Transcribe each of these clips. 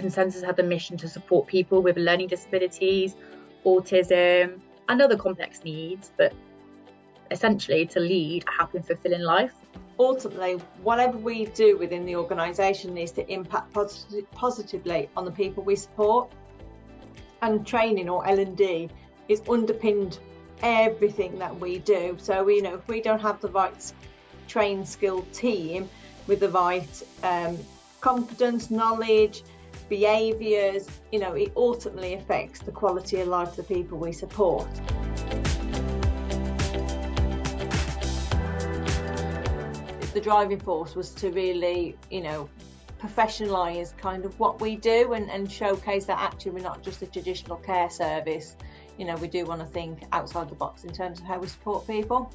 Open Senses had the mission to support people with learning disabilities, autism, and other complex needs, but essentially to lead a happy and fulfilling life. Ultimately, whatever we do within the organisation needs to impact positively on the people we support. And training, or L&D, is underpinned everything that we do. So, if we don't have the right trained, skilled team with the right confidence, knowledge, behaviours, it ultimately affects the quality of life of the people we support. The driving force was to really, professionalise kind of what we do and showcase that actually we're not just a traditional care service. We do want to think outside the box in terms of how we support people.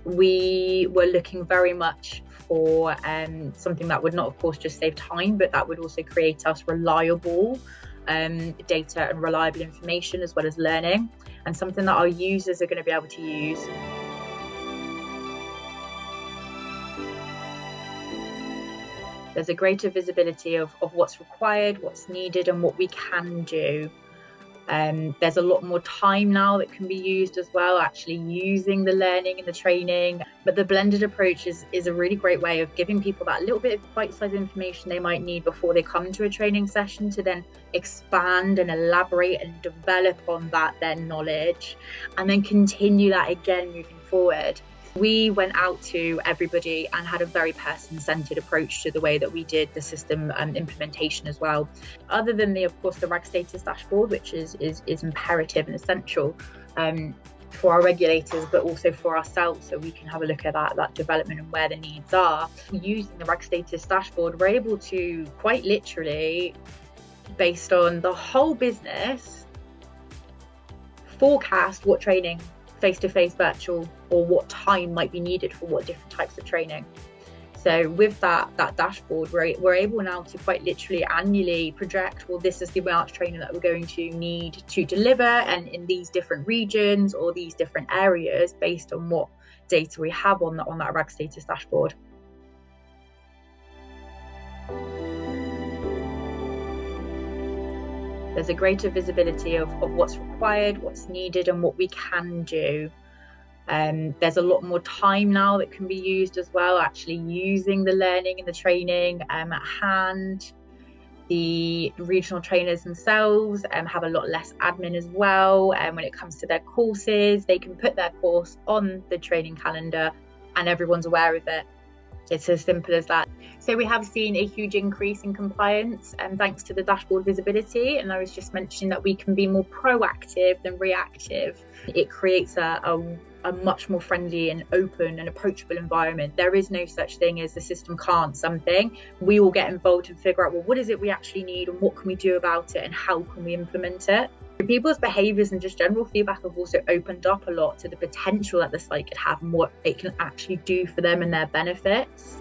We were looking very much for something that would not, of course, just save time, but that would also create us reliable data and reliable information, as well as learning, and something that our users are going to be able to use. There's a greater visibility of what's required, what's needed, and what we can do. There's a lot more time now that can be used as well, actually using the learning and the training. But the blended approach is a really great way of giving people that little bit of bite-sized information they might need before they come to a training session, to then expand and elaborate and develop on that, their knowledge, and then continue that again moving forward. We went out to everybody and had a very person-centered approach to the way that we did the system implementation as well. Other than of course, the RAG status dashboard, which is imperative and essential for our regulators, but also for ourselves, so we can have a look at that development and where the needs are. Using the RAG status dashboard, we're able to quite literally, based on the whole business, forecast what training, face-to-face, virtual, or what time might be needed for what different types of training. So with that dashboard, we're able now to quite literally annually project, well, this is the amount of training that we're going to need to deliver, and in these different regions or these different areas, based on what data we have on that RAG status dashboard. There's a greater visibility of what's required, what's needed, and what we can do. There's a lot more time now that can be used as well, actually using the learning and the training at hand. The regional trainers themselves have a lot less admin as well. When it comes to their courses, they can put their course on the training calendar and everyone's aware of it. It's as simple as that. So we have seen a huge increase in compliance thanks to the dashboard visibility. And I was just mentioning that we can be more proactive than reactive. It creates a much more friendly and open and approachable environment. There is no such thing as the system can't something. We will get involved and figure out, well, what is it we actually need and what can we do about it and how can we implement it? People's behaviours and just general feedback have also opened up a lot to the potential that the site could have and what it can actually do for them and their benefits.